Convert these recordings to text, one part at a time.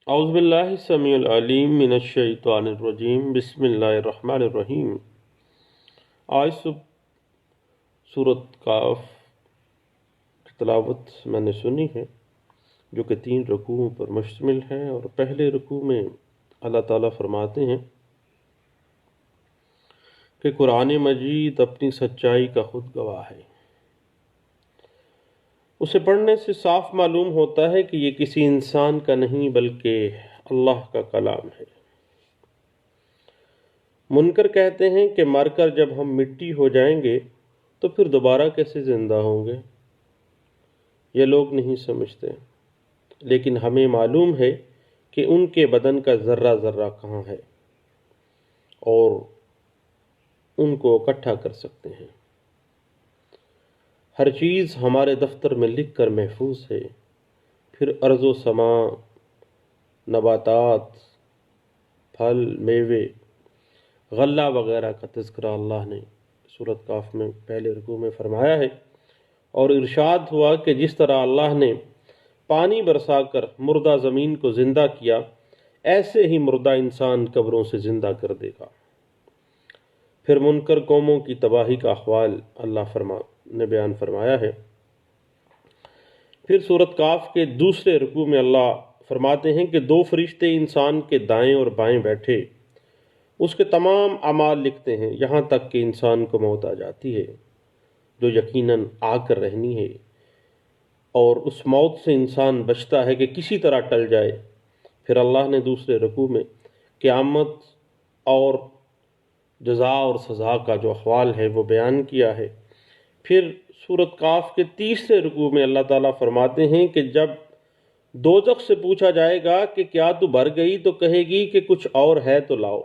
اعوذ باللہ السمیع العلیم من الشیطان الرجیم بسم اللہ الرحمن الرحیم۔ آج صبح سورۃ قاف کی تلاوت میں نے سنی ہے، جو کہ 3 رکوعوں پر مشتمل ہے، اور پہلے رکوع میں اللہ تعالیٰ فرماتے ہیں کہ قرآن مجید اپنی سچائی کا خود گواہ ہے۔ اسے پڑھنے سے صاف معلوم ہوتا ہے کہ یہ کسی انسان کا نہیں بلکہ اللہ کا کلام ہے۔ منکر کہتے ہیں کہ مر کر جب ہم مٹی ہو جائیں گے تو پھر دوبارہ کیسے زندہ ہوں گے؟ یہ لوگ نہیں سمجھتے، لیکن ہمیں معلوم ہے کہ ان کے بدن کا ذرہ ذرہ کہاں ہے اور ان کو اکٹھا کر سکتے ہیں۔ ہر چیز ہمارے دفتر میں لکھ کر محفوظ ہے۔ پھر ارض و سماء، نباتات، پھل، میوے، غلہ وغیرہ کا تذکرہ اللہ نے سورۃ قاف میں پہلے رکوع میں فرمایا ہے، اور ارشاد ہوا کہ جس طرح اللہ نے پانی برسا کر مردہ زمین کو زندہ کیا، ایسے ہی مردہ انسان قبروں سے زندہ کر دے گا۔ پھر منکر قوموں کی تباہی کا احوال اللہ نے بیان فرمایا ہے۔ پھر سورۃ قاف کے دوسرے رکوع میں اللہ فرماتے ہیں کہ 2 فرشتے انسان کے دائیں اور بائیں بیٹھے اس کے تمام اعمال لکھتے ہیں، یہاں تک کہ انسان کو موت آ جاتی ہے جو یقیناً آ کر رہنی ہے، اور اس موت سے انسان بچتا ہے کہ کسی طرح ٹل جائے۔ پھر اللہ نے دوسرے رکوع میں قیامت اور جزا اور سزا کا جو احوال ہے وہ بیان کیا ہے۔ پھر سورۃ قاف کے تیسرے رکوع میں اللہ تعالیٰ فرماتے ہیں کہ جب دوزخ سے پوچھا جائے گا کہ کیا تو بھر گئی، تو کہے گی کہ کچھ اور ہے تو لاؤ۔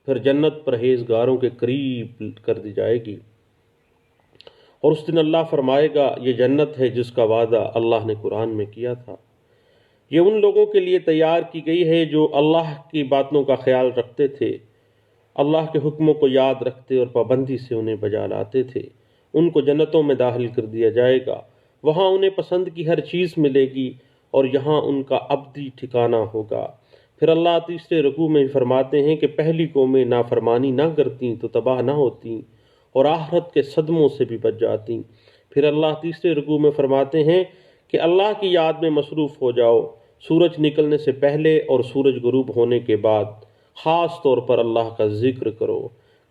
پھر جنت پرہیزگاروں کے قریب کر دی جائے گی، اور اس دن اللہ فرمائے گا یہ جنت ہے جس کا وعدہ اللہ نے قرآن میں کیا تھا۔ یہ ان لوگوں کے لیے تیار کی گئی ہے جو اللہ کی باتوں کا خیال رکھتے تھے، اللہ کے حکموں کو یاد رکھتے اور پابندی سے انہیں بجا لاتے تھے۔ ان کو جنتوں میں داخل کر دیا جائے گا، وہاں انہیں پسند کی ہر چیز ملے گی، اور یہاں ان کا ابدی ٹھکانہ ہوگا۔ پھر اللہ تیسرے رکوع میں فرماتے ہیں کہ پہلی قومیں نافرمانی نہ کرتیں تو تباہ نہ ہوتیں اور آخرت کے صدموں سے بھی بچ جاتیں۔ پھر اللہ تیسرے رکوع میں فرماتے ہیں کہ اللہ کی یاد میں مصروف ہو جاؤ، سورج نکلنے سے پہلے اور سورج غروب ہونے کے بعد خاص طور پر اللہ کا ذکر کرو۔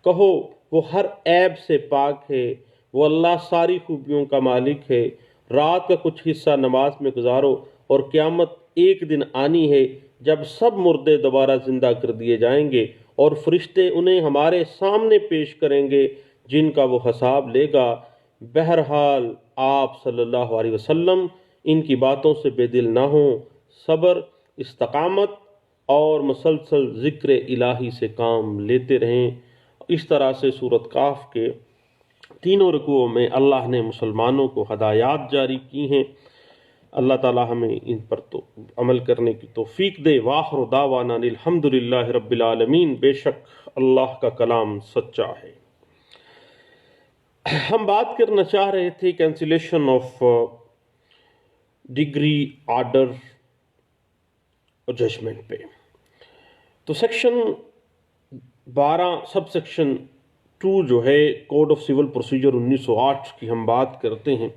کہو وہ ہر عیب سے پاک ہے، وہ اللہ ساری خوبیوں کا مالک ہے۔ رات کا کچھ حصہ نماز میں گزارو، اور قیامت ایک دن آنی ہے جب سب مردے دوبارہ زندہ کر دیے جائیں گے، اور فرشتے انہیں ہمارے سامنے پیش کریں گے جن کا وہ حساب لے گا۔ بہرحال آپ صلی اللہ علیہ وسلم ان کی باتوں سے بے دل نہ ہوں، صبر، استقامت اور مسلسل ذکر الہی سے کام لیتے رہیں۔ اس طرح سے سورۃ قاف کے تینوں رکوعوں میں اللہ نے مسلمانوں کو ہدایات جاری کی ہیں۔ اللہ تعالی ہمیں ان پر تو عمل کرنے کی توفیق دے۔ وآخر دعوانا الحمد للہ رب العالمین۔ بے شک اللہ کا کلام سچا ہے۔ ہم بات کرنا چاہ رہے تھے کینسلیشن آف ڈگری، آرڈر اور ججمنٹ پہ۔ تو سیکشن 12 سب سیکشن 2 جو ہے کوڈ آف سول پروسیجر 1908 کی ہم بات کرتے ہیں،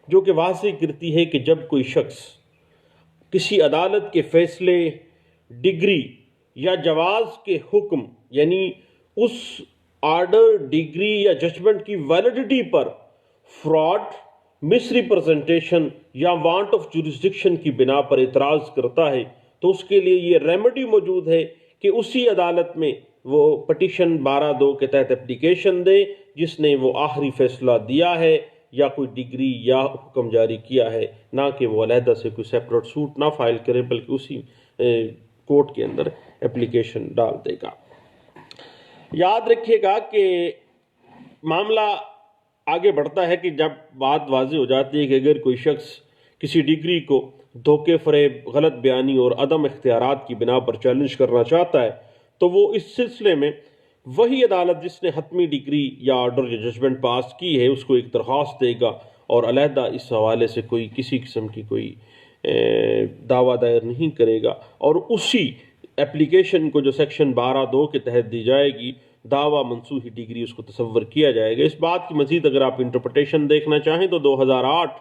جو کہ واضح کرتی ہے کہ جب کوئی شخص کسی عدالت کے فیصلے، ڈگری یا جواز کے حکم، یعنی اس آرڈر، ڈگری یا ججمنٹ کی ویلیڈیٹی پر فراڈ، مس ریپرزنٹیشن یا وانٹ آف جورسڈکشن کی بنا پر اعتراض کرتا ہے، تو اس کے لیے یہ ریمیڈی موجود ہے کہ اسی عدالت میں وہ پٹیشن 12(2) کے تحت اپلیکیشن دے جس نے وہ آخری فیصلہ دیا ہے یا کوئی ڈگری یا حکم جاری کیا ہے، نہ کہ وہ علیحدہ سے کوئی سیپریٹ سوٹ نہ فائل کرے، بلکہ اسی کورٹ کے اندر اپلیکیشن ڈال دے گا۔ یاد رکھیے گا کہ معاملہ آگے بڑھتا ہے کہ جب بات واضح ہو جاتی ہے کہ اگر کوئی شخص کسی ڈگری کو دھوکے، فریب، غلط بیانی اور عدم اختیارات کی بنا پر چیلنج کرنا چاہتا ہے، تو وہ اس سلسلے میں وہی عدالت جس نے حتمی ڈگری یا آرڈر یا ججمنٹ پاس کی ہے اس کو ایک درخواست دے گا، اور علیحدہ اس حوالے سے کسی قسم کی کوئی دعویٰ دائر نہیں کرے گا، اور اسی اپلیکیشن کو جو سیکشن 12(2) کے تحت دی جائے گی، دعویٰ منسوخی ڈگری اس کو تصور کیا جائے گا۔ اس بات کی مزید اگر آپ انٹرپریٹیشن دیکھنا چاہیں تو 2008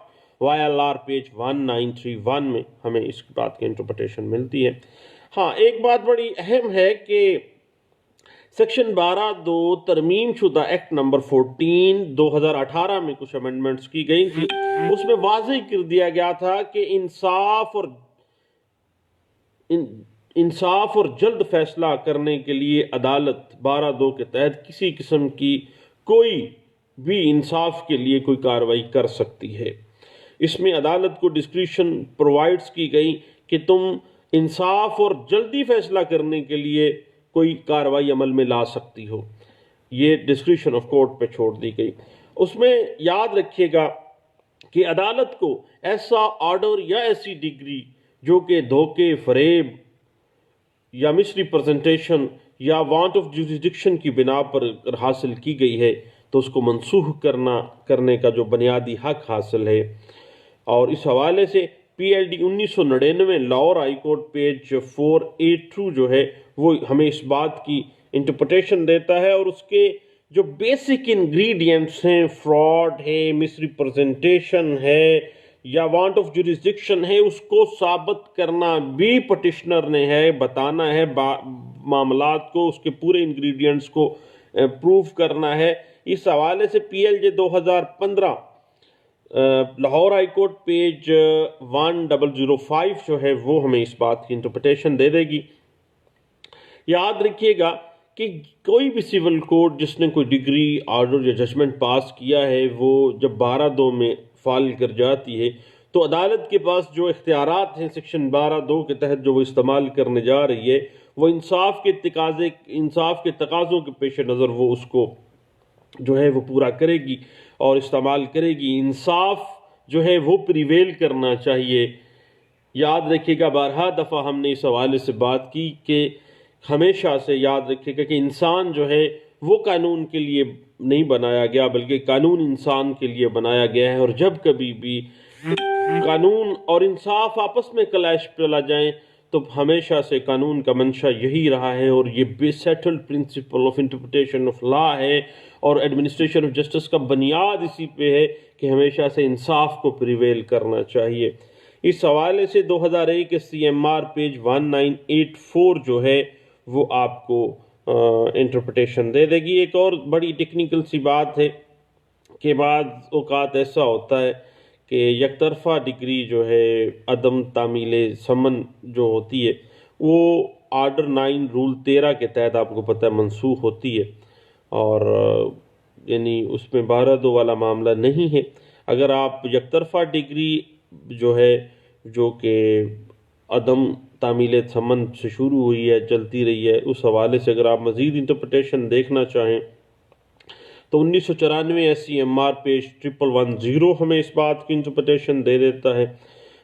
YLR پیج 1931 میں ہمیں اس بات کی انٹرپریٹیشن ملتی ہے۔ ہاں، ایک بات بڑی اہم ہے کہ سیکشن 12(2) ترمیم شدہ ایکٹ نمبر 14 2018 میں کچھ امینڈمنٹس کی گئی تھی، اس میں واضح کر دیا گیا تھا کہ انصاف اور جلد فیصلہ کرنے کے لیے عدالت 12(2) کے تحت کسی قسم کی کوئی بھی انصاف کے لیے کوئی کارروائی کر سکتی ہے۔ اس میں عدالت کو ڈسکریشن پرووائڈز کی گئی کہ تم انصاف اور جلدی فیصلہ کرنے کے لیے کوئی کارروائی عمل میں لا سکتی ہو، یہ ڈسکریشن آف کورٹ پہ چھوڑ دی گئی۔ اس میں یاد رکھیے گا کہ عدالت کو ایسا آرڈر یا ایسی ڈگری جو کہ دھوکے، فریب یا مس ریپرزنٹیشن یا وانٹ آف جوریسڈکشن کی بنا پر حاصل کی گئی ہے تو اس کو منسوخ کرنے کا جو بنیادی حق حاصل ہے۔ اور اس حوالے سے PLD 1999 Lahore high court page 482 جو ہے وہ ہمیں اس بات کی انٹرپریٹیشن دیتا ہے، اور اس کے جو بیسک انگریڈینٹس ہیں، فراڈ ہے، مس ریپرزنٹیشن ہے یا وانٹ آف جوریسڈکشن ہے، اس کو ثابت کرنا بھی پٹیشنر نے ہے، بتانا ہے معاملات کو، اس کے پورے انگریڈینٹس کو پروف کرنا ہے۔ اس حوالے سے PLJ 2015 Lahore high court page 1005 جو ہے وہ ہمیں اس بات کی انٹرپریٹیشن دے گی۔ یاد رکھیے گا کہ کوئی بھی سول کوڈ جس نے کوئی ڈگری، آرڈر یا ججمنٹ پاس کیا ہے، وہ جب 12(2) میں فائل کر جاتی ہے تو عدالت کے پاس جو اختیارات ہیں سیکشن 12(2) کے تحت جو وہ استعمال کرنے جا رہی ہے، وہ انصاف کے تقاضوں کے پیش نظر وہ اس کو جو ہے وہ پورا کرے گی اور استعمال کرے گی۔ انصاف جو ہے وہ پریویل کرنا چاہیے۔ یاد رکھیے گا بارہا دفعہ ہم نے اس حوالے سے بات کی کہ ہمیشہ سے یاد رکھیے گا کہ انسان جو ہے وہ قانون کے لیے نہیں بنایا گیا بلکہ قانون انسان کے لیے بنایا گیا ہے، اور جب کبھی بھی قانون اور انصاف آپس میں کلیش چلا جائیں تو ہمیشہ سے قانون کا منشا یہی رہا ہے، اور یہ بے settled principle of interpretation of law ہے، اور ایڈمنسٹریشن آف جسٹس کا بنیاد اسی پہ ہے کہ ہمیشہ سے انصاف کو پریویل کرنا چاہیے۔ اس حوالے سے 2001 کے CMR پیج 1984 جو ہے وہ آپ کو انٹرپریٹیشن دے گی۔ ایک اور بڑی ٹیکنیکل سی بات ہے کہ بعض اوقات ایسا ہوتا ہے کہ یک طرفہ ڈگری جو ہے عدم تعمیل سمن جو ہوتی ہے وہ آرڈر 9 رول 13 کے تحت آپ کو پتہ ہے منسوخ ہوتی ہے، اور یعنی اس میں 12(2) والا معاملہ نہیں ہے۔ اگر آپ یک طرفہ ڈگری جو ہے جو کہ عدم تعمیل سمن سے شروع ہوئی ہے، چلتی رہی ہے، اس حوالے سے اگر آپ مزید انٹرپریٹیشن دیکھنا چاہیں تو 1994 SCMR پیج 1110 ہمیں اس بات کی انٹرپریٹیشن دے دیتا ہے۔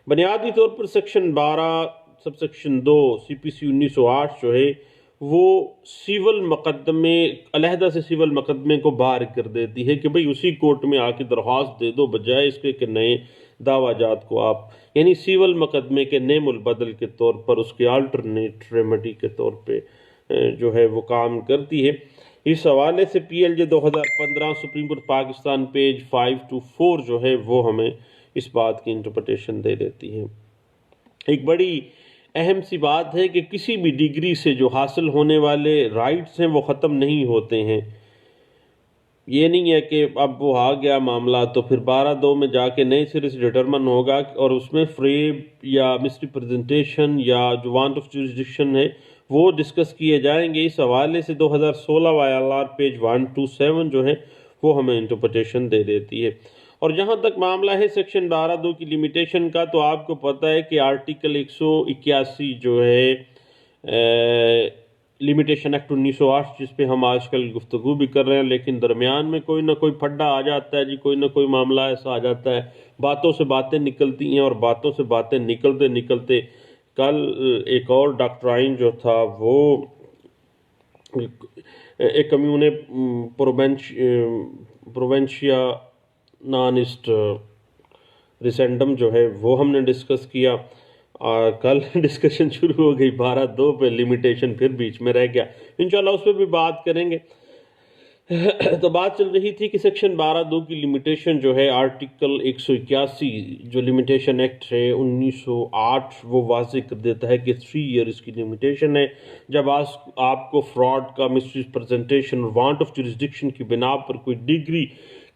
بنیادی طور پر سیکشن 12 سب سیکشن 2 CPC 1908 جو ہے وہ سیول مقدمے علیحدہ سے سیول مقدمے کو باہر کر دیتی ہے کہ بھئی اسی کورٹ میں آ کے درخواست دے دو، بجائے اس کے کہ نئے دعویٰ جات کو آپ یعنی سیول مقدمے کے نیم البدل کے طور پر اس کے آلٹرنیٹ ریمیڈی کے طور پہ جو ہے وہ کام کرتی ہے۔ اس حوالے سے PLJ 2015 supreme court Pakistan page 524 جو ہے وہ ہمیں اس بات کی انٹرپریٹیشن دے دیتی ہے۔ ایک بڑی اہم سی بات ہے کہ کسی بھی ڈگری سے جو حاصل ہونے والے رائٹس ہیں وہ ختم نہیں ہوتے ہیں۔ یہ نہیں ہے کہ اب وہ آ گیا معاملہ تو پھر 12(2) میں جا کے نئے سرے سے ڈٹرمن ہوگا اور اس میں فریب یا مس ریپرزنٹیشن یا جو وانٹ آف جوریسڈکشن ہے وہ ڈسکس کیے جائیں گے۔ اس حوالے سے 2016 YLR پیج 127 جو ہے وہ ہمیں انٹرپریٹیشن دے دیتی ہے۔ اور جہاں تک معاملہ ہے سیکشن 12(2) کی لیمیٹیشن کا، تو آپ کو پتہ ہے کہ آرٹیکل 181 جو ہے لیمیٹیشن ایکٹ 1908 جس پہ ہم آج کل گفتگو بھی کر رہے ہیں، لیکن درمیان میں کوئی نہ کوئی پھڈا آ جاتا ہے، کوئی نہ کوئی معاملہ ایسا آ جاتا ہے، باتوں سے باتیں نکلتی ہیں، اور باتوں سے باتیں نکلتے نکلتے کل ایک اور ڈاکٹرائن جو تھا وہ ایک کمیون پروونشیا نانسٹ ریسینڈم جو ہے وہ ہم نے ڈسکس کیا۔ کل ڈسکشن شروع ہو گئی 12(2) پہ، لمیٹیشن پھر بیچ میں رہ گیا، انشاءاللہ اس پہ بھی بات کریں گے۔ تو بات چل رہی تھی کہ سیکشن 12(2) کی لمیٹیشن جو ہے آرٹیکل 181 جو لمیٹیشن ایکٹ ہے 1908 وہ واضح کر دیتا ہے کہ 3 ایئرز کی لمیٹیشن ہے۔ جب آپ کو فراڈ کا، مس ریپرزنٹیشن اور وانٹ آف جورسڈکشن کی بنا پر کوئی ڈگری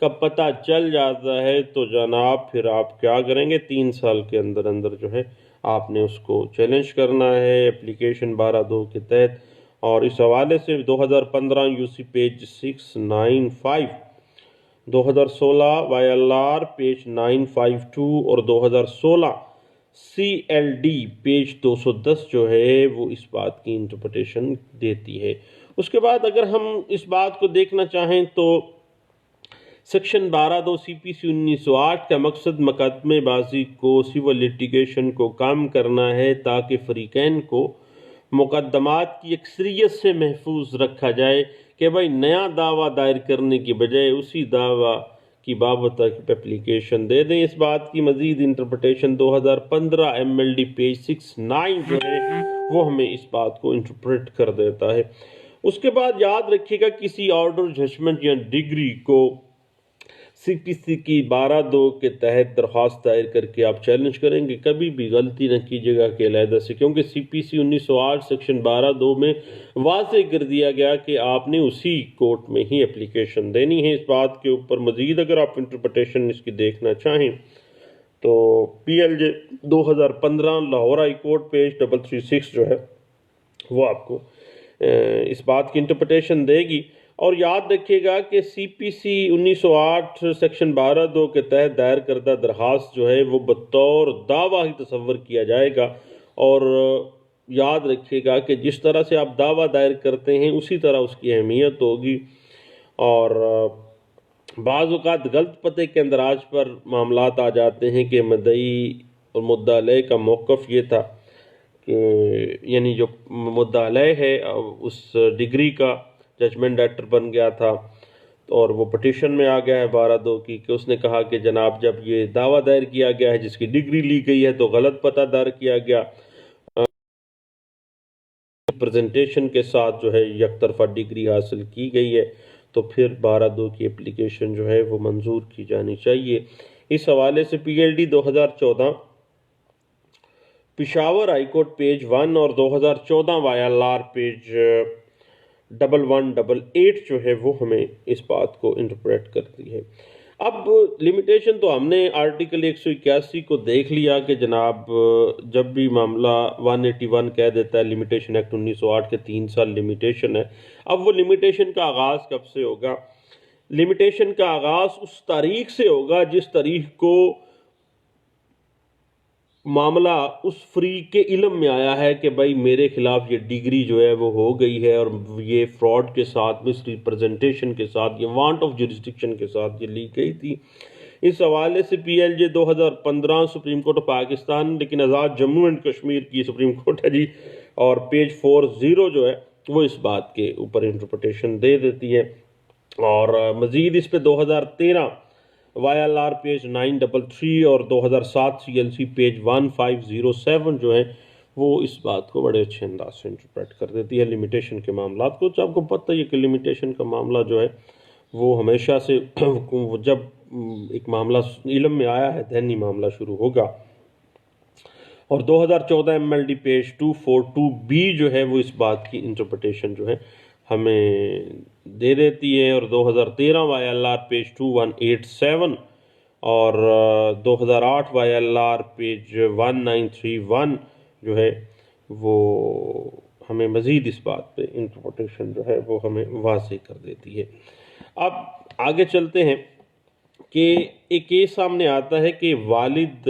کا پتہ چل جاتا ہے تو جناب پھر آپ کیا کریں گے؟ 3 سال کے اندر اندر جو ہے آپ نے اس کو چیلنج کرنا ہے اپلیکیشن 12(2) کے تحت۔ اور اس حوالے سے 2015 UC پیج 695، 2016 YLR پیج 952 اور 2016 CLD پیج 210 جو ہے وہ اس بات کی انٹرپریٹیشن دیتی ہے۔ اس کے بعد اگر ہم اس بات کو دیکھنا چاہیں تو سیکشن 12(2) CPC 1908 کا مقصد مقدمے بازی کو، سول لیٹیگیشن کو کم کرنا ہے تاکہ فریقین کو مقدمات کی اکثریت سے محفوظ رکھا جائے کہ بھائی نیا دعویٰ دائر کرنے کی بجائے اسی دعویٰ کی بابت اپلیکیشن دے دیں۔ اس بات کی مزید انٹرپریٹیشن 2015 MLD پیج 69 جو ہے وہ ہمیں اس بات کو انٹرپریٹ کر دیتا ہے۔ اس کے بعد یاد رکھیے گا کسی آرڈر، ججمنٹ یا ڈگری کو CPC کی 12(2) کے تحت درخواست دائر کر کے آپ چیلنج کریں گے، کبھی بھی غلطی نہ کیجیے گا کہ علیحدہ سے، کیونکہ CPC 1908 سیکشن 12(2) میں واضح کر دیا گیا کہ آپ نے اسی کورٹ میں ہی اپلیکیشن دینی ہے۔ اس بات کے اوپر مزید اگر آپ انٹرپریٹیشن اس کی دیکھنا چاہیں تو PLJ 2015 Lahore high court page 336 جو ہے وہ آپ کو اس بات کی انٹرپریٹیشن دے گی۔ اور یاد رکھیے گا کہ CPC 1908 سیکشن 12(2) کے تحت دائر کردہ درخواست جو ہے وہ بطور دعویٰ ہی تصور کیا جائے گا، اور یاد رکھیے گا کہ جس طرح سے آپ دعویٰ دائر کرتے ہیں اسی طرح اس کی اہمیت ہوگی۔ اور بعض اوقات غلط پتے کے اندراج پر معاملات آ جاتے ہیں کہ مدعی اور مدعا علیہ کا موقف یہ تھا کہ یعنی جو مدعا علیہ ہے اس ڈگری کا ججمنٹ ڈائریکٹر بن گیا تھا اور وہ پٹیشن میں آ گیا ہے 12(2) کی، کہ اس نے کہا کہ جناب جب یہ دعویٰ دائر کیا گیا ہے جس کی ڈگری لی گئی ہے تو غلط پتہ دائر کیا گیا، پریزنٹیشن کے ساتھ جو ہے یک طرفہ ڈگری حاصل کی گئی ہے تو پھر 12(2) کی اپلیکیشن جو ہے وہ منظور کی جانی چاہیے۔ اس حوالے سے PLD 2014 Peshawar high court page 1 اور 2014 YLR پیج 1188 جو ہے وہ ہمیں اس بات کو انٹرپریٹ کرتی ہے۔ اب لمیٹیشن تو ہم نے آرٹیکل 181 کو دیکھ لیا کہ جناب جب بھی معاملہ 181 کہہ دیتا ہے لمیٹیشن ایکٹ 1908 کے 3 سال لمیٹیشن ہے۔ اب وہ لمیٹیشن کا آغاز کب سے ہوگا؟ لمیٹیشن کا آغاز اس تاریخ سے ہوگا جس تاریخ کو معاملہ اس فریق کے علم میں آیا ہے کہ بھائی میرے خلاف یہ ڈگری جو ہے وہ ہو گئی ہے اور یہ فراڈ کے ساتھ، مس ریپرزنٹیشن کے ساتھ، یہ وانٹ آف جورسڈکشن کے ساتھ یہ لی گئی تھی۔ اس حوالے سے PLJ 2015 supreme court of Pakistan لیکن آزاد جموں اینڈ کشمیر کی سپریم کورٹ ہے جی، اور پیج 40 جو ہے وہ اس بات کے اوپر انٹرپریٹیشن دے دیتی ہے۔ اور مزید اس پہ 2013 YLR پیج 933 اور 2007 CLC پیج 1507 جو ہے وہ اس بات کو بڑے اچھے انداز سے انٹرپریٹ کر دیتی ہے لمیٹیشن کے معاملات کو۔ آپ کو پتہ ہی ہے کہ لمیٹیشن کا معاملہ جو ہے وہ ہمیشہ سے جب ایک معاملہ علم میں آیا ہے دہنی معاملہ شروع ہوگا۔ اور 2014 MLD پیج 242B جو ہے وہ اس بات کی انٹرپریٹیشن جو ہے ہمیں دے دیتی ہے۔ اور 2013 YLR پیج 2187 اور 2008 YLR پیج 1931 جو ہے وہ ہمیں مزید اس بات پہ انٹرپریٹیشن جو ہے وہ ہمیں واضح کر دیتی ہے۔ اب آگے چلتے ہیں کہ ایک کیس سامنے آتا ہے کہ والد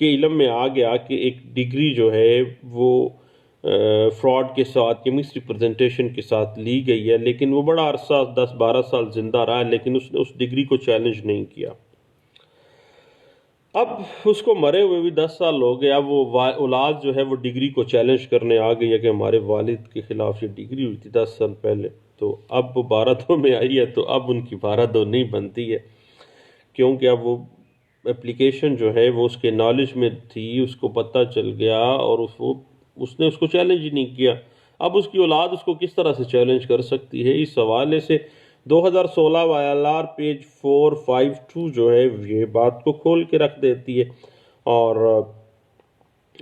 کے علم میں آ گیا کہ ایک ڈگری جو ہے وہ فراڈ کے ساتھ یا مس ریپرزنٹیشن کے ساتھ لی گئی ہے، لیکن وہ بڑا عرصہ 10-12 سال زندہ رہا ہے لیکن اس نے اس ڈگری کو چیلنج نہیں کیا۔ اب اس کو مرے ہوئے بھی 10 سال ہو گیا، وہ اولاد جو ہے وہ ڈگری کو چیلنج کرنے آ گئی ہے کہ ہمارے والد کے خلاف یہ ڈگری ہوئی تھی 10 سال پہلے، تو اب وہ 12(2) میں آئی ہے تو اب ان کی 12(2) نہیں بنتی ہے، کیونکہ اب وہ اپلیکیشن جو ہے وہ اس کے نالج میں تھی، اس کو پتہ چل گیا اور اس نے اس کو چیلنج ہی نہیں کیا، اب اس کی اولاد اس کو کس طرح سے چیلنج کر سکتی ہے؟ اس حوالے سے 2016 YLR پیج 452 جو ہے یہ بات کو کھول کے رکھ دیتی ہے۔ اور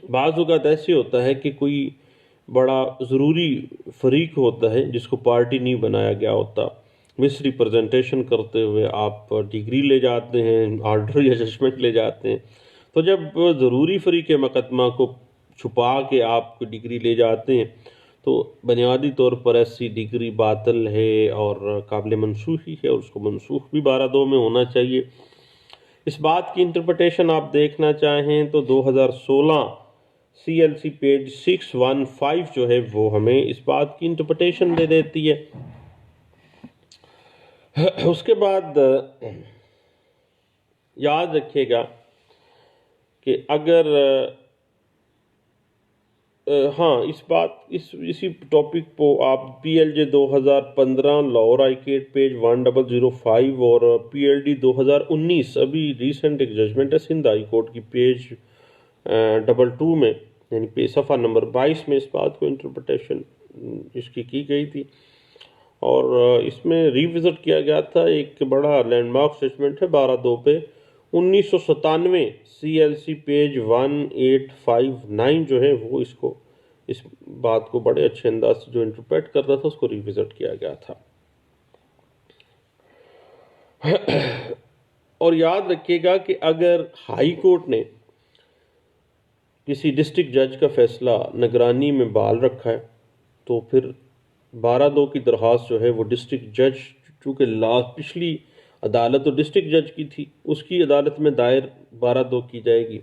بعض اوقات ایسے ہوتا ہے کہ کوئی بڑا ضروری فریق ہوتا ہے جس کو پارٹی نہیں بنایا گیا ہوتا، مس ریپرزنٹیشن کرتے ہوئے آپ ڈگری لے جاتے ہیں، آرڈر یا ججمنٹ لے جاتے ہیں، تو جب ضروری فریق مقدمہ کو چھپا کے آپ ڈگری لے جاتے ہیں تو بنیادی طور پر ایسی ڈگری باطل ہے اور قابل منسوخی ہے، اور اس کو منسوخ بھی 12(2) میں ہونا چاہیے۔ اس بات کی انٹرپریٹیشن آپ دیکھنا چاہیں تو 2016 CLC پیج 615 جو ہے وہ ہمیں اس بات کی انٹرپریٹیشن دے دیتی ہے۔ اس کے بعد یاد رکھیے گا کہ اگر اسی ٹاپک کو آپ PLJ 2015 Lahore high court page 1005 اور PLD 2019 ابھی ریسنٹ ایک ججمنٹ ہے سندھ ہائی کورٹ کی پیج 22 میں، یعنی صفحہ نمبر 22 میں اس بات کو انٹرپریٹیشن اس کی گئی تھی، اور اس میں ریوزٹ کیا گیا تھا۔ ایک بڑا لینڈ مارک ججمنٹ ہے 12(2) پہ 1997 CLC پیج 1859 جو ہے وہ اس بات کو بڑے اچھے انداز سے جو انٹرپریٹ کرتا تھا اس کو ریوزٹ کیا گیا تھا۔ اور یاد رکھیے گا کہ اگر ہائی کورٹ نے کسی ڈسٹرکٹ جج کا فیصلہ نگرانی میں بحال رکھا ہے تو پھر 12(2) کی درخواست جو ہے وہ ڈسٹرکٹ جج، چونکہ پچھلی عدالت تو ڈسٹرکٹ جج کی تھی، اس کی عدالت میں دائر 12(2) کی جائے گی،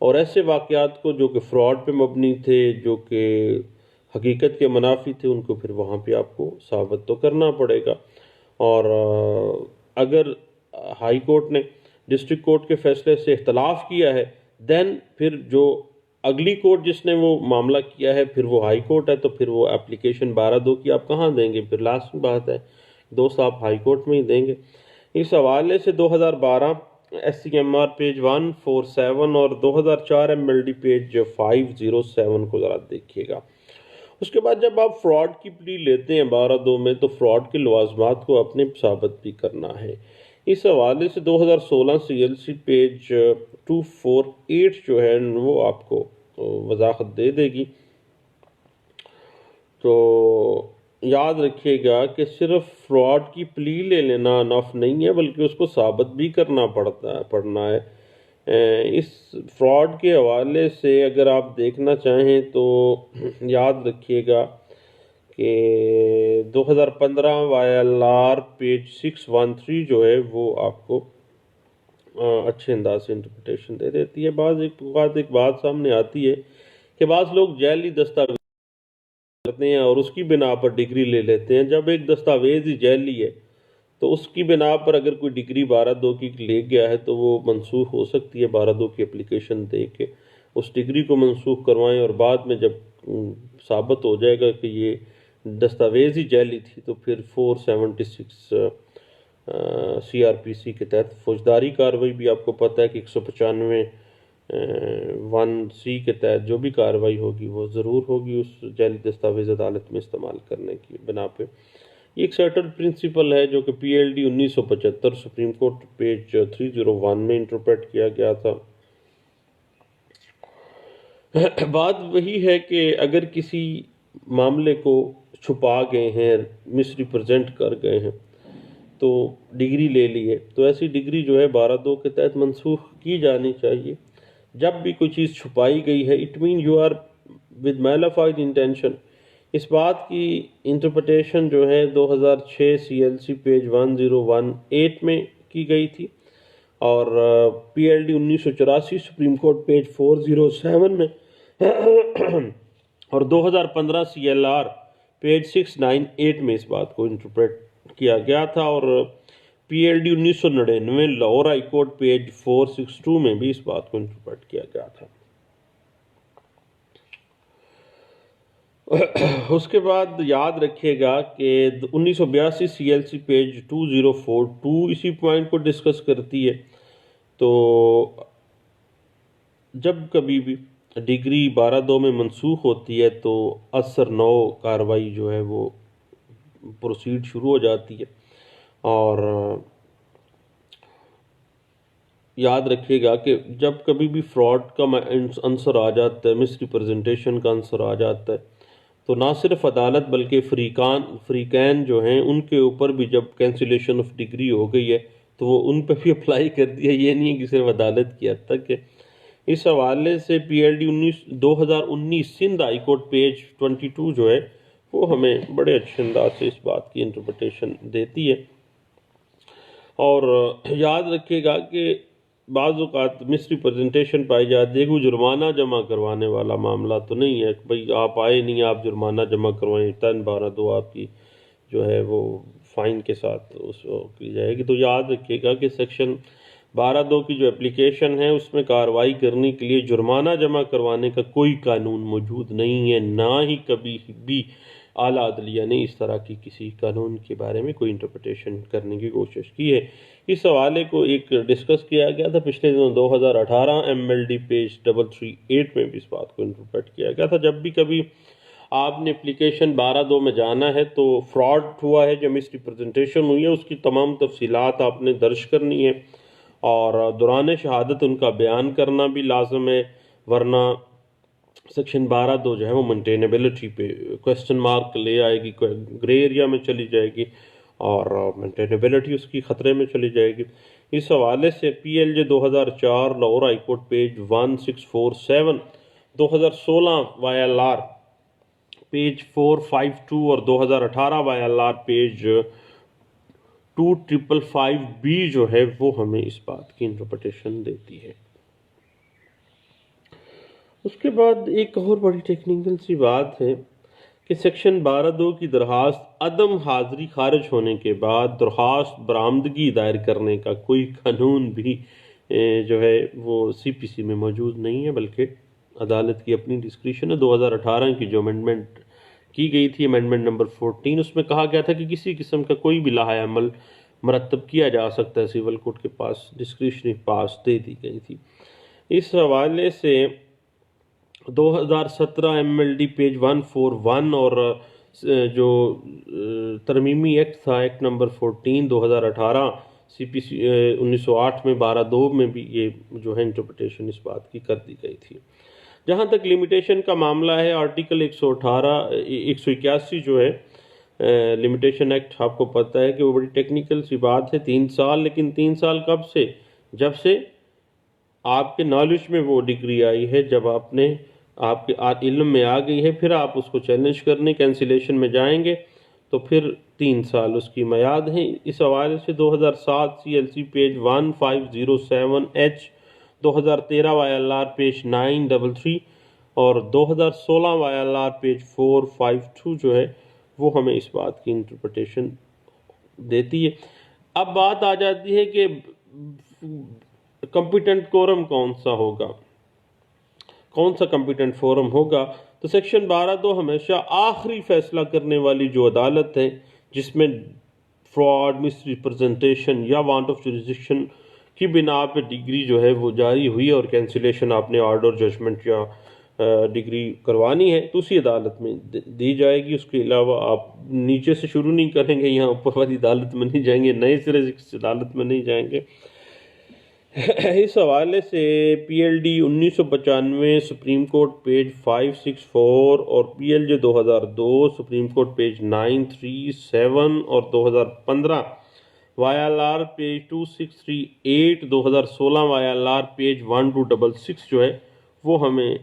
اور ایسے واقعات کو جو کہ فراڈ پہ مبنی تھے، جو کہ حقیقت کے منافی تھے، ان کو پھر وہاں پہ آپ کو ثابت تو کرنا پڑے گا۔ اور اگر ہائی کورٹ نے ڈسٹرکٹ کورٹ کے فیصلے سے اختلاف کیا ہے دین پھر جو اگلی کورٹ جس نے وہ معاملہ کیا ہے پھر وہ ہائی کورٹ ہے، تو پھر وہ اپلیکیشن 12(2) کی آپ کہاں دیں گے؟ پھر لازمی بات ہے دوست آپ ہائی کورٹ میں ہی دیں گے۔ اس حوالے سے 2012 SCMR پیج 147 اور 2004 MLD پیج 507 کو ذرا دیکھیے گا۔ اس کے بعد جب آپ فراڈ کی پلی لیتے ہیں 12(2) میں تو فراڈ کے لوازمات کو اپنے ثابت بھی کرنا ہے۔ اس حوالے سے 2016 CLC پیج 248 جو ہے وہ آپ کو وضاحت دے دے گی۔ تو یاد رکھیے گا کہ صرف فراڈ کی پلی لے لینا انف نہیں ہے، بلکہ اس کو ثابت بھی کرنا پڑنا ہے۔ اس فراڈ کے حوالے سے اگر آپ دیکھنا چاہیں تو یاد رکھیے گا کہ 2015 YLR پیج 613 جو ہے وہ آپ کو اچھے انداز سے انٹرپریٹیشن دے دیتی ہے۔ ایک بات سامنے آتی ہے کہ بعض لوگ جعلی دستاویز کرتے ہیں اور اس کی بنا پر ڈگری لے لیتے ہیں۔ جب ایک دستاویز ہی جعلی ہے تو اس کی بنا پر اگر کوئی ڈگری 12(2) کی لے گیا ہے تو وہ منسوخ ہو سکتی ہے۔ 12(2) کی اپلیکیشن دے کے اس ڈگری کو منسوخ کروائیں، اور بعد میں جب ثابت ہو جائے گا کہ یہ دستاویز ہی جعلی تھی تو پھر 476 CRPC کے تحت فوجداری کارروائی بھی آپ کو پتہ ہے کہ 195 1C کے تحت جو بھی کارروائی ہوگی وہ ضرور ہوگی اس جعلی دستاویز عدالت میں استعمال کرنے کی بنا پہ۔ یہ ایک سیٹلڈ پرنسپل ہے جو کہ PLD 1975 سپریم کورٹ پیج 301 میں انٹرپریٹ کیا گیا تھا۔ بات وہی ہے کہ اگر کسی معاملے کو چھپا گئے ہیں، مس ریپرزینٹ کر گئے ہیں تو ڈگری لے لی ہے تو ایسی ڈگری جو ہے 12(2) کے تحت منسوخ کی جانی چاہیے۔ جب بھی کوئی چیز چھپائی گئی ہے it mean you are with malafide intention. اس بات کی انٹرپریٹیشن جو ہے 2006 CLC پیج 1018 میں کی گئی تھی، اور PLD 1984 سپریم کورٹ پیج 407 میں اور 2015 CLR پیج 698 میں اس بات کو انٹرپریٹ کیا گیا تھا، اور PLD 1999 Lahore high court page 462 میں بھی اس بات کو انٹرپریٹ کیا گیا تھا۔ اس کے بعد یاد رکھیے گا کہ 1982 CLC پیج 2042 اسی پوائنٹ کو ڈسکس کرتی ہے تو جب کبھی بھی ڈگری 12(2) میں منسوخ ہوتی ہے تو اثر 9 کارروائی جو ہے وہ پروسیڈ شروع ہو جاتی ہے۔ اور یاد رکھیے گا کہ جب کبھی بھی فراڈ کا عنصر آ جاتا ہے، مس ریپرزنٹیشن کا عنصر آ جاتا ہے، تو نہ صرف عدالت بلکہ فریقین جو ہیں ان کے اوپر بھی جب کینسلیشن آف ڈگری ہو گئی ہے تو وہ ان پہ بھی اپلائی کر دیا۔ یہ نہیں ہے کہ صرف عدالت کی حد تک ہے۔ اس حوالے سے پی L D 2019 Sindh high court page 22 جو ہے وہ ہمیں بڑے اچھے انداز سے اس بات کی انٹرپریٹیشن دیتی ہے۔ اور یاد رکھیے گا کہ بعض اوقات مس ریپرزنٹیشن پائی جاتی ہے کہ وہ جرمانہ جمع کروانے والا معاملہ تو نہیں ہے کہ بھئی آپ آئے نہیں، آپ جرمانہ جمع کروائیں، 10/12 آپ کی جو ہے وہ فائن کے ساتھ اس کی جائے گی۔ تو یاد رکھیے گا کہ سیکشن 12(2) کی جو اپلیکیشن ہے اس میں کارروائی کرنے کے لیے جرمانہ جمع کروانے کا کوئی قانون موجود نہیں ہے، نہ ہی کبھی بھی اعلیٰ عدلیہ نے اس طرح کی کسی قانون کے بارے میں کوئی انٹرپریٹیشن کرنے کی کوشش کی ہے۔ اس حوالے کو ایک ڈسکس کیا گیا تھا پچھلے دنوں 2018 MLD پیج 338 میں بھی اس بات کو انٹرپریٹ کیا گیا تھا۔ جب بھی کبھی آپ نے اپلیکیشن 12(2) میں جانا ہے تو فراڈ ہوا ہے جو مس ریپرزنٹیشن ہوئی ہے اس کی تمام تفصیلات آپ نے درج کرنی ہے، اور دوران شہادت ان کا بیان کرنا بھی لازم ہے، ورنہ سیکشن 12(2) جو ہے وہ مینٹینیبلٹی پہ کوسچن مارک لے آئے گی، گرے ایریا میں چلی جائے گی اور مینٹینیبلٹی اس کی خطرے میں چلی جائے گی۔ اس حوالے سے پی ایل جے 2004 Lahore high court page 1647، 2016 YLR page 452 اور 2018 YLR پیج 2555B جو ہے وہ ہمیں اس بات کی انٹرپریٹیشن دیتی ہے۔ اس کے بعد ایک اور بڑی ٹیکنیکل سی بات ہے کہ سیکشن 12(2) کی درخواست عدم حاضری خارج ہونے کے بعد درخواست برآمدگی دائر کرنے کا کوئی قانون بھی جو ہے وہ CPC میں موجود نہیں ہے، بلکہ عدالت کی اپنی ڈسکریشن ہے۔ 2018 کی جو امینڈمنٹ کی گئی تھی، امینڈمنٹ نمبر 14، اس میں کہا گیا تھا کہ کسی قسم کا کوئی بھی لائحہ عمل مرتب کیا جا سکتا ہے، سول کورٹ کے پاس ڈسکریشنری پاس دے دی گئی تھی۔ اس حوالے سے 2017 MLD پیج 141 اور جو ترمیمی ایکٹ تھا، ایکٹ نمبر 14 2018 CPC 1908 میں 12(2) میں بھی یہ جو ہے انٹرپریٹیشن اس بات کی کر دی گئی تھی۔ جہاں تک لمیٹیشن کا معاملہ ہے، آرٹیکل 181 جو ہے لمیٹیشن ایکٹ، آپ کو پتہ ہے کہ وہ بڑی ٹیکنیکل سی بات ہے، 3 سال، لیکن 3 سال کب سے؟ جب سے آپ کے نالج میں وہ ڈگری آئی ہے، جب آپ کے علم میں آ گئی ہے، پھر آپ اس کو چیلنج کرنے کینسلیشن میں جائیں گے تو پھر 3 سال اس کی میعاد ہیں۔ اس حوالے سے 2007 CLC page 1507H، 2013 YLR page 933 اور 2016 YLR پیج 452 جو ہے وہ ہمیں اس بات کی انٹرپریٹیشن دیتی ہے۔ اب بات آ جاتی ہے کہ کمپیٹنٹ کورم کون سا ہوگا، کون سا کمپیٹنٹ فورم ہوگا؟ تو سیکشن 12(2) ہمیشہ آخری فیصلہ کرنے والی جو عدالت ہے جس میں فراڈ، مس ریپرزنٹیشن یا وانٹ آف جوریسڈکشن کی بنا پہ ڈگری جو ہے وہ جاری ہوئی اور کینسلیشن آپ نے آرڈر، ججمنٹ یا ڈگری کروانی ہے تو اسی عدالت میں دی جائے گی۔ اس کے علاوہ آپ نیچے سے شروع نہیں کریں گے، یہاں اوپر والی عدالت میں نہیں جائیں گے، نئے سرے سے اس عدالت میں نہیں جائیں گے۔ اس حوالے سے پی L D 1995 supreme court page 564 اور پی ایل جے 2002 سپریم کورٹ پیج 937 اور 2015 YLR پیج 2638، 2016 YLR پیج 1266 جو ہے وہ ہمیں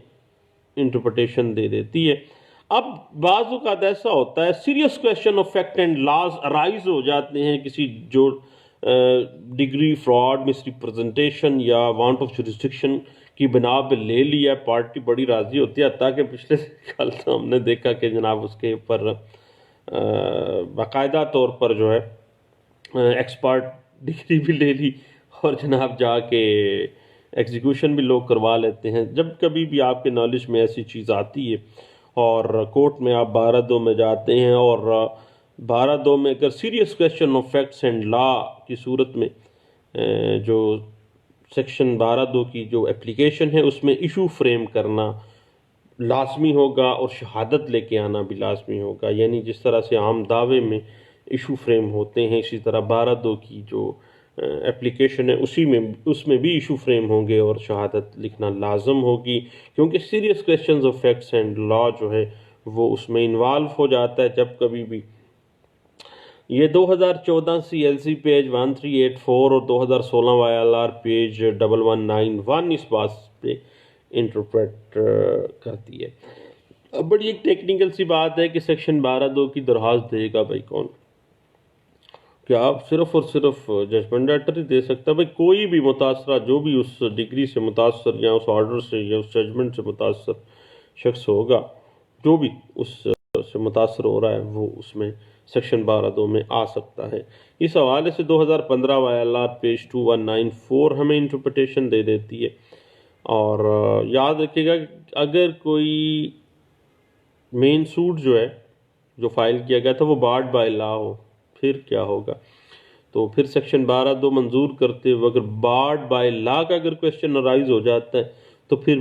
انٹرپریٹیشن دے دیتی ہے۔ اب بعض اوقات ایسا ہوتا ہے، serious question of fact and laws arise ہو جاتے ہیں کسی جو ڈگری فراڈ، مس ریپرزنٹیشن یا وانٹ آف جوریسڈکشن کی بنا پہ لے لیا، پارٹی بڑی راضی ہوتی ہے، حتیٰ کہ پچھلے سال تو ہم نے دیکھا کہ جناب اس کے اوپر باقاعدہ طور پر جو ہے ایکسپرٹ ڈگری بھی لے لی اور جناب جا کے ایگزیکیوشن بھی لوگ کروا لیتے ہیں۔ جب کبھی بھی آپ کے نالج میں ایسی چیز آتی ہے اور کورٹ میں آپ 12(2) میں جاتے ہیں اور 12(2) میں اگر serious question of facts and law کی صورت میں جو سیکشن 12(2) کی جو اپلیکیشن ہے اس میں ایشو فریم کرنا لازمی ہوگا اور شہادت لے کے آنا بھی لازمی ہوگا، یعنی جس طرح سے عام دعوے میں ایشو فریم ہوتے ہیں اسی طرح 12(2) کی جو اپلیکیشن ہے اس میں بھی ایشو فریم ہوں گے اور شہادت لکھنا لازم ہوگی، کیونکہ serious questions of facts and law جو ہے وہ اس میں انوالو ہو جاتا ہے جب کبھی بھی۔ یہ 2014 سی ایل سی پیج 1384 اور 2016 وائی ایل آر پیج 1191 اس بات پہ انٹرپریٹ کرتی ہے۔ اب بڑی ایک ٹیکنیکل سی بات ہے کہ سیکشن 12(2) کی درخواست دے گا بھائی کون؟ کیا آپ صرف اور صرف ججمنٹ لیٹر ہی دے سکتا ہے؟ بھائی کوئی بھی متاثرہ جو بھی اس ڈگری سے متاثر یا اس آرڈر سے یا اس ججمنٹ سے متاثر شخص ہوگا، جو بھی اس سے متاثر ہو رہا ہے وہ اس میں سیکشن 12(2) میں آ سکتا ہے۔ اس حوالے سے 2015 وائی ایل آر پیج 2194 ہمیں انٹرپریٹیشن دے دیتی ہے، اور یاد رکھیے گا کہ اگر کوئی مین سوٹ جو ہے جو فائل کیا گیا تھا وہ بارڈ بائی لا ہو، پھر کیا ہوگا؟ تو پھر سیکشن 12(2) منظور کرتے ہوئے اگر بارڈ بائی لا کا اگر کویسچن ارائز ہو جاتا ہے تو پھر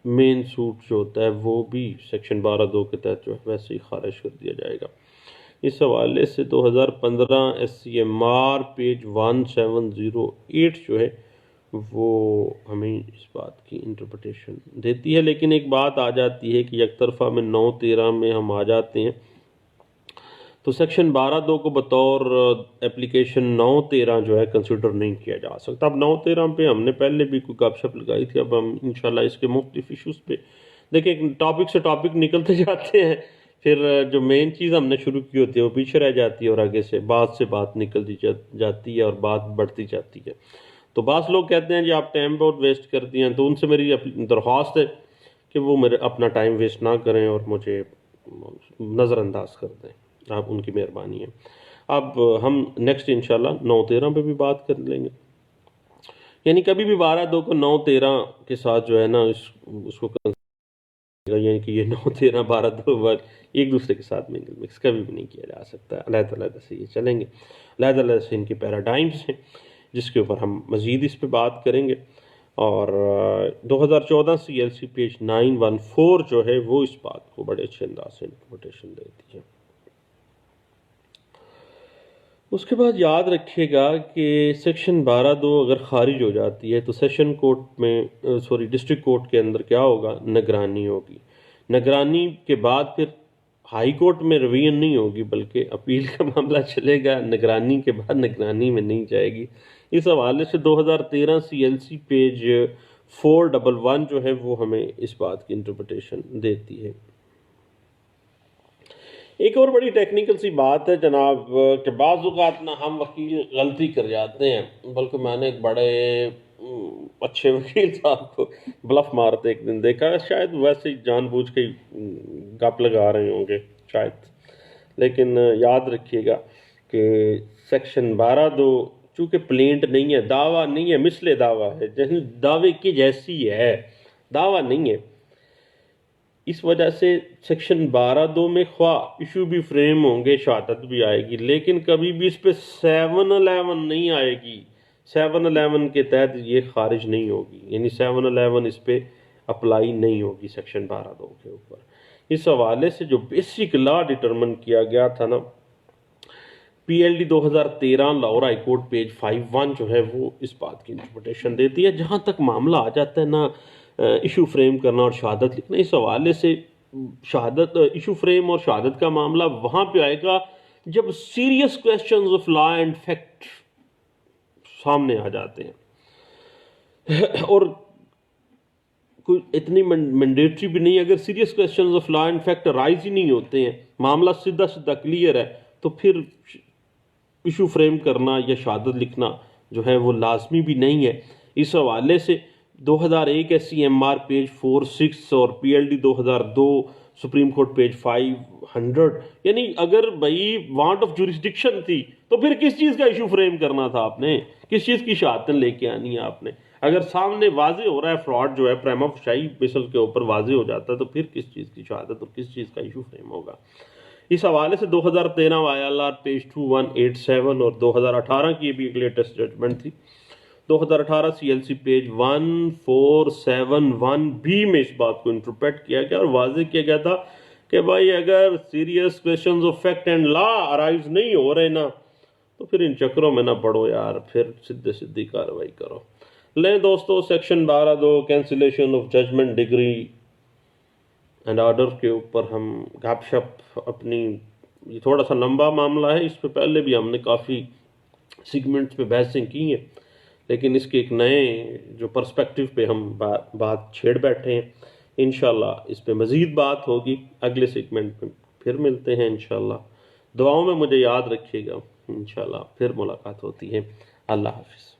مین سوٹ جو ہوتا ہے وہ بھی سیکشن 12(2) کے تحت جو ہے ویسے ہی خارج کر دیا جائے گا۔ اس حوالے سے 2015 S C M R page 1708 جو ہے وہ ہمیں اس بات کی انٹرپریٹیشن دیتی ہے، لیکن ایک بات آ جاتی ہے کہ یک طرفہ میں 9(13) میں ہم آ جاتے ہیں تو سیکشن 12(2) کو بطور اپلیکیشن 9(13) جو ہے کنسیڈر نہیں کیا جا سکتا۔ اب 9(13) پہ ہم نے پہلے بھی کوئی گپ شپ لگائی تھی، اب ہم انشاءاللہ اس کے مختلف ایشوز پہ دیکھیں، ٹاپک سے ٹاپک نکلتے جاتے ہیں، پھر جو مین چیز ہم نے شروع کی ہوتی ہے وہ پیچھے رہ جاتی ہے اور آگے سے بات نکلتی جاتی ہے اور بات بڑھتی جاتی ہے۔ تو بعض لوگ کہتے ہیں جی آپ ٹائم بہت ویسٹ کرتی ہیں، تو ان سے میری درخواست ہے کہ وہ میرے اپنا ٹائم ویسٹ نہ کریں اور مجھے نظر انداز کر دیں، آپ ان کی مہربانی ہے۔ اب ہم نیکسٹ انشاءاللہ 9(13) پہ بھی بات کر لیں گے، یعنی کبھی بھی 12(2) کو 9(13) کے ساتھ جو ہے نا اس کو یعنی کہ یہ 9(13) 12(2) ایک دوسرے کے ساتھ مکس کبھی بھی نہیں کیا جا سکتا، علیحدہ علیحدہ سے یہ چلیں گے، علیحدہ علیحدہ سے ان کے پیراڈائمز ہیں جس کے اوپر ہم مزید اس پہ بات کریں گے۔ اور 2014 سی ایل سی پیج 914 جو ہے وہ اس بات کو بڑے اچھے انداز سے انٹرپریٹیشن دیتی ہے۔ اس کے بعد یاد رکھیے گا کہ سیکشن 12(2) اگر خارج ہو جاتی ہے تو سیشن کورٹ میں ڈسٹرکٹ کورٹ کے اندر کیا ہوگا؟ نگرانی ہوگی۔ نگرانی کے بعد پھر ہائی کورٹ میں ریویژن نہیں ہوگی بلکہ اپیل کا معاملہ چلے گا، نگرانی کے بعد نگرانی میں نہیں جائے گی۔ اس حوالے سے 2013 سی ایل سی پیج 411 جو ہے وہ ہمیں اس بات کی انٹرپریٹیشن دیتی ہے۔ ایک اور بڑی ٹیکنیکل سی بات ہے جناب کہ بعض اوقات نہ ہم وکیل غلطی کر جاتے ہیں، بلکہ میں نے ایک بڑے اچھے وکیل صاحب کو بلف مارتے ایک دن دیکھا، شاید ویسے ہی جان بوجھ کے گپ لگا رہے ہوں گے شاید، لیکن یاد رکھیے گا کہ سیکشن 12(2) چونکہ پلینٹ نہیں ہے، دعویٰ نہیں ہے، مثل دعویٰ ہے، جیسے دعوے کی جیسی ہے، دعویٰ نہیں ہے، اس وجہ سے سیکشن 12(2) میں خواہ ایشو بھی فریم ہوں گے، شہادت بھی آئے گی، لیکن کبھی بھی اس پہ 711 نہیں آئے گی، 711 کے تحت یہ خارج نہیں ہوگی، یعنی 711 اس پہ اپلائی نہیں ہوگی سیکشن 12(2) کے اوپر۔ اس حوالے سے جو بیسک لا ڈیٹرمن کیا گیا تھا نا، پی L D 2013 Lahore high court page 51 جو ہے وہ اس بات کی انٹرپریٹیشن دیتی ہے۔ جہاں تک معاملہ آ جاتا ہے نا ایشو فریم کرنا اور شہادت لکھنا، اس حوالے سے ایشو فریم اور شہادت کا معاملہ وہاں پہ آئے گا جب serious questions of law and fact سامنے آ جاتے ہیں، اور کوئی اتنی مینڈیٹری بھی نہیں، اگر serious questions of law and fact rise ہی نہیں ہوتے ہیں، معاملہ سیدھا کلیئر ہے، تو پھر ایشو فریم کرنا یا شہادت لکھنا جو ہے وہ لازمی بھی نہیں ہے۔ اس حوالے سے 2001 S C M R page 46 اور P L D 2002 supreme court page 500، یعنی اگر بھائی وانٹ آف جوریسڈکشن تھی تو پھر کس چیز کا ایشو فریم کرنا تھا آپ نے، کس چیز کی شہادتیں لے کے آنی ہے آپ نے؟ اگر سامنے واضح ہو رہا ہے فراڈ جو ہے پریما فشائی مثل کے اوپر واضح ہو جاتا ہے تو پھر کس چیز کی شہادت اور کس چیز کا ایشو فریم ہوگا؟ اس حوالے سے 2013 وائی ایل آر پیج 2187 اور 2018 کی بھی ایک لیٹسٹ ججمنٹ تھی 2018 CLC پیج 1471 بھی میں اس بات کو انٹرپریٹ کیا گیا اور واضح کیا گیا تھا کہ بھائی اگر serious questions of fact and law arise نہیں ہو رہے نا تو پھر ان چکروں میں نہ پڑو یار، پھر سیدھی کارروائی کرو۔ لیں دوستو section 12(2) cancellation of judgment decree and order کے اوپر ہم گپ شپ اپنی، یہ تھوڑا سا لمبا معاملہ ہے، اس پہ پہلے بھی ہم نے کافی سیگمنٹس میں بحثیں کی ہیں، لیکن اس کے ایک نئے جو پرسپیکٹیو پہ ہم بات چھیڑ بیٹھے ہیں۔ انشاءاللہ اس پہ مزید بات ہوگی اگلے سیگمنٹ میں، پھر ملتے ہیں انشاءاللہ۔ دعاؤں میں مجھے یاد رکھیے گا، انشاءاللہ پھر ملاقات ہوتی ہے۔ اللہ حافظ۔